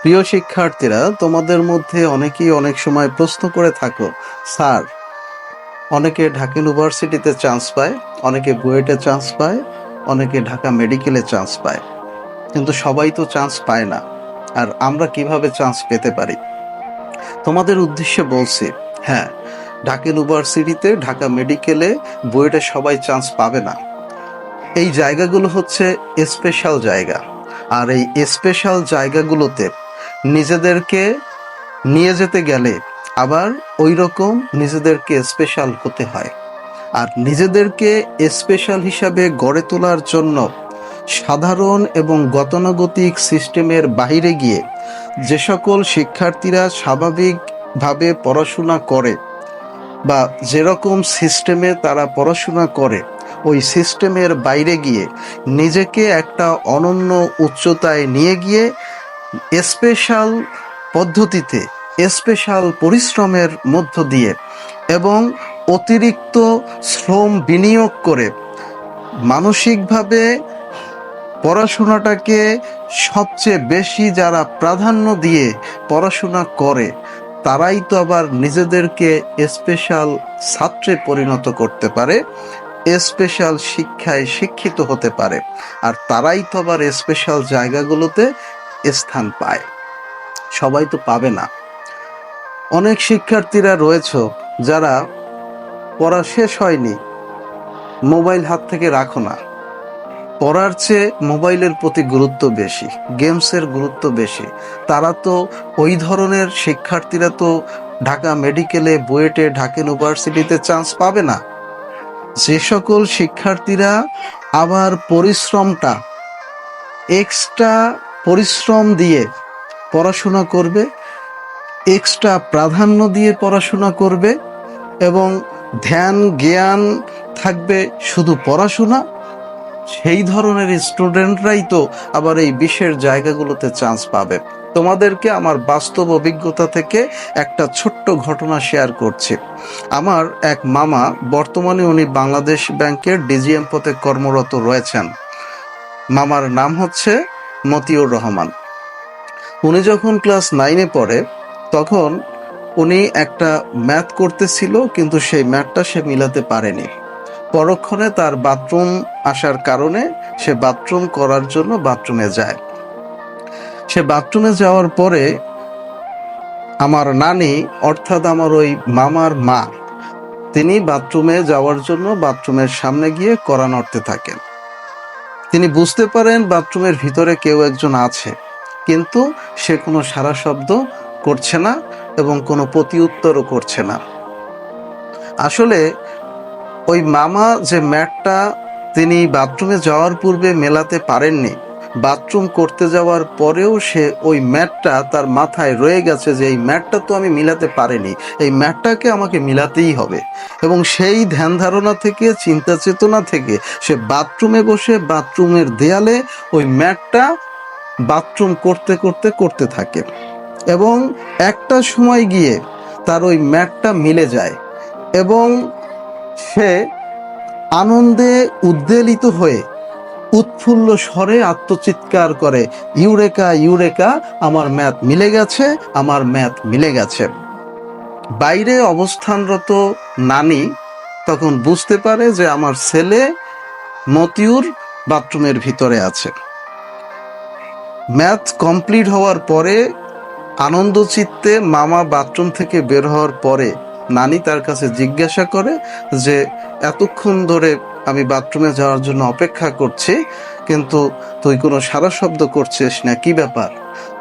প্রিয় শিক্ষার্থীরা, তোমাদের মধ্যে অনেকেই অনেক সময় প্রশ্ন করে থাকো, স্যার, অনেকে ঢাকা ইউনিভার্সিটিতে চান্স পায়, অনেকে বুয়েটে চান্স পায়, অনেকে ঢাকা মেডিকেলে চান্স পায়, কিন্তু সবাই তো চান্স পায় না। আর আমরা কিভাবে চান্স পেতে পারি? তোমাদের উদ্দেশ্যে বলছি, হ্যাঁ, ঢাকা ইউনিভার্সিটিতে, ঢাকা মেডিকেলে, বুয়েটে সবাই চান্স পাবে না। এই জায়গাগুলো হচ্ছে স্পেশাল জায়গা। আর এই স্পেশাল জায়গাগুলোতে নিজেদেরকে নিয়ে যেতে গেলে আবার ওই রকম নিজেদেরকে স্পেশাল হতে হয়। আর নিজেদেরকে স্পেশাল হিসাবে গড়ে তোলার জন্য সাধারণ এবং গতানুগতিক সিস্টেমের বাইরে গিয়ে যে সকল শিক্ষার্থীরা স্বাভাবিকভাবে পড়াশোনা করে বা যেরকম সিস্টেমে তারা পড়াশোনা করে, ওই সিস্টেমের বাইরে গিয়ে নিজেকে একটা অনন্য উচ্চতায় নিয়ে গিয়ে স্পেশাল পদ্ধতিতে, স্পেশাল পরিশ্রমের মধ্য দিয়ে এবং অতিরিক্ত শ্রম বিনিয়োগ করে মানসিকভাবে পড়াশোনাটাকে সবচেয়ে বেশি যারা প্রাধান্য দিয়ে পড়াশোনা করে, তারাই তো আবার নিজেদেরকে স্পেশাল ছাত্রে পরিণত করতে পারে, স্পেশাল শিক্ষায় শিক্ষিত হতে পারে। আর তারাই তো আবার স্পেশাল জায়গাগুলোতে স্থান পায়। সবাই তো পাবে না। অনেক শিক্ষার্থীরা রয়েছে যারা পড়া শেষ হয়নি, মোবাইল হাত থেকে রাখো না। পড়ার চেয়ে মোবাইলের প্রতি গুরুত্ব বেশি, গেমসের গুরুত্ব বেশি। তারা তো ওই ধরনের শিক্ষার্থীরা তো ঢাকা মেডিকেলে, বুয়েটে, ঢাকা ইউনিভার্সিটিতে চান্স পাবে না। যে সকল শিক্ষার্থীরা আবার পরিশ্রমটা এক্সট্রা পরিশ্রম দিয়ে পড়াশোনা করবে, এক্সট্রা প্রাধান্য দিয়ে পড়াশোনা করবে এবং ধ্যান জ্ঞান থাকবে শুধু পড়াশোনা, সেই ধরনের স্টুডেন্টরাই তো আবার এই বিশেষ জায়গাগুলোতে চান্স পাবে। তোমাদেরকে আমার বাস্তব অভিজ্ঞতা থেকে একটা ছোট্ট ঘটনা শেয়ার করছি। আমার এক মামা, বর্তমানে উনি বাংলাদেশ ব্যাংকের ডিজিএম পদে কর্মরত রয়েছেন। মামার নাম হচ্ছে মতিউর রহমান। উনি যখন ক্লাস 9-এ পড়ে, তখন উনি একটা ম্যাথ করতেছিল, কিন্তু সেই ম্যাথটা সে মিলাতে পারেনি। পরক্ষণে তার বাথরুম আসার কারণে সে বাথরুম করার জন্য বাথরুমে যায়। সে বাথরুমে যাওয়ার পরে আমার নানি, অর্থাৎ আমার ওই মামার মা, তিনি বাথরুমে যাওয়ার জন্য বাথরুমের সামনে গিয়ে কড়া নাড়তে থাকেন। তিনি বুঝতে পারেন বাথরুমের ভিতরে কেউ একজন আছে, কিন্তু সে কোনো সাড়া শব্দ করছে না এবং কোনো প্রতিউত্তরও করছে না। আসলে ওই মামা যে ম্যাটটা তিনি বাথরুমে যাওয়ার পূর্বে মেলাতে পারেননি, বাথরুম করতে যাওয়ার পরেও সে ওই ম্যাটটা তার মাথায় রয়ে গেছে যে এই ম্যাটটা তো আমি মিলাতে পারিনি, এই ম্যাটটাকে আমাকে মিলাতেই হবে। এবং সেই ধ্যান ধারণা থেকে, চিন্তা চেতনা থেকে সে বাথরুমে বসে বাথরুমের দেয়ালে ওই ম্যাটটা বাথরুম করতে করতে করতে থাকে এবং একটা সময় গিয়ে তার ওই ম্যাটটা মিলে যায় এবং সে আনন্দে উদ্বেলিত হয়ে উৎফুল্ল স্বরে আত্মচিৎকার করে, ইউরেকা ইউরেকা, আমার ম্যাথ মিলে গেছে, আমার ম্যাথ মিলে গেছে। বাইরে অবস্থানরত নানি তখন বুঝতে পারে যে আমার ছেলে মতিউর বাথরুমের ভিতরে আছে। ম্যাথ কমপ্লিট হওয়ার পরে আনন্দ চিত্তে মামা বাথরুম থেকে বের হওয়ার পরে নানি তার কাছে জিজ্ঞাসা করে যে এতক্ষণ ধরে আমি বাথরুমে যাওয়ার জন্য অপেক্ষা করছি, কিন্তু তুই কোনো সাড়া শব্দ করছিস না, কি ব্যাপার?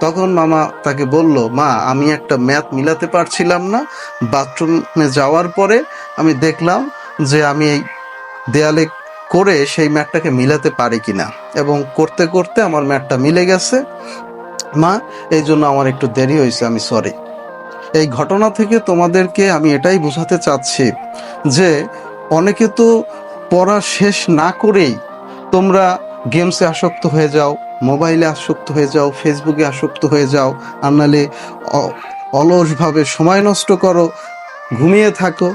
তখন মামা তাকে বলল, মা, আমি একটা ম্যাথ মিলাতে পারছিলাম না, বাথরুমে যাওয়ার পরে আমি দেখলাম যে আমি এই দেয়ালে করে সেই ম্যাথটাকে মিলাতে পারি কিনা, এবং করতে করতে আমার ম্যাথটা মিলে গেছে মা, এই জন্য আমার একটু দেরি হয়েছে, আমি সরি। এই ঘটনা থেকে তোমাদেরকে আমি এটাই বোঝাতে চাচ্ছি যে অনেকে তো পড়া শেষ না করেই তোমরা গেমসে আসক্ত হয়ে যাও, মোবাইলে আসক্ত হয়ে যাও, ফেসবুকে আসক্ত হয়ে যাও, আর নাহলে অলসভাবে সময় নষ্ট করো, ঘুমিয়ে থাকো।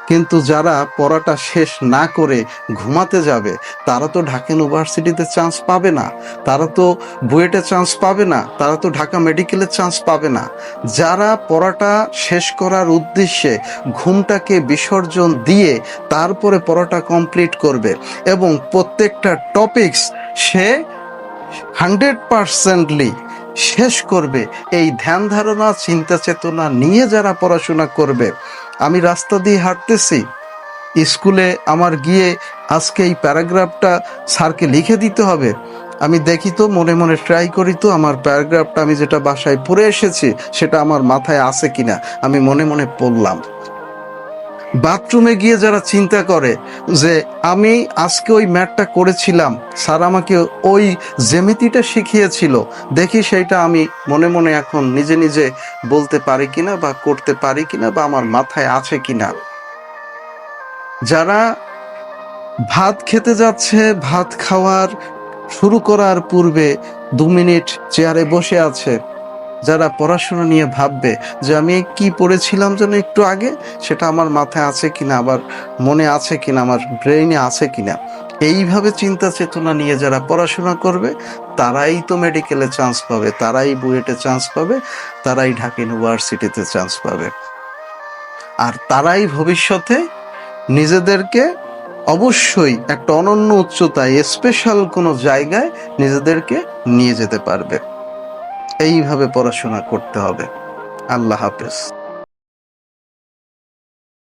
কিন্তু যারা পড়াটা শেষ না করে ঘুমাতে যাবে, তারা তো ঢাকা ইউনিভার্সিটিতে চান্স পাবে না, তারা তো বুয়েটে চান্স পাবে না, তারা তো ঢাকা মেডিকেলে চান্স পাবে না। যারা পড়াটা শেষ করার উদ্দেশ্যে ঘুমটাকে বিসর্জন দিয়ে তারপরে পড়াটা কমপ্লিট করবে এবং প্রত্যেকটা টপিকস সে 100%লি শেষ করবে, এই ধ্যান ধারণা চিন্তা চেতনা নিয়ে যারা পড়াশোনা করবে। আমি রাস্তা দিয়ে হাঁটতেছি, স্কুলে আমার গিয়ে আজকে এই প্যারাগ্রাফটা স্যারকে লিখে দিতে হবে, আমি দেখি তো মনে মনে ট্রাই করি তো আমার প্যারাগ্রাফটা আমি যেটা বাসায় পড়ে এসেছি সেটা আমার মাথায় আছে কিনা, আমি মনে মনে পড়লাম। বাথরুমে গিয়ে যারা চিন্তা করে যে আমি আজকে ওই ম্যাথটা করেছিলাম, স্যার আমাকে ওই জ্যামিতিটা শিখিয়েছিল, দেখি সেইটা আমি মনে মনে এখন নিজে নিজে বলতে পারি কিনা বা করতে পারি কিনা বা আমার মাথায় আছে কিনা। যারা ভাত খেতে যাচ্ছে, ভাত খাওয়ার শুরু করার পূর্বে 2 মিনিট চেয়ারে বসে আছে, যারা পড়াশোনা নিয়ে ভাববে যে আমি কি পড়েছিলাম যেন একটু আগে, সেটা আমার মাথায় আছে কিনা, আবার মনে আছে কিনা, আমার ব্রেইনে আছে কিনা, এইভাবে চিন্তা চেতনা নিয়ে যারা পড়াশোনা করবে তারাই তো মেডিকেলে চান্স পাবে, তারাই বুয়েটে চান্স পাবে, তারাই ঢাকা ইউনিভার্সিটিতে চান্স পাবে। আর তারাই ভবিষ্যতে নিজেদেরকে অবশ্যই একটা অনন্য উচ্চতায় স্পেশাল কোনো জায়গায় নিজেদেরকে নিয়ে যেতে পারবে। এইভাবে পড়াশোনা করতে হবে। আল্লাহ হাফেজ।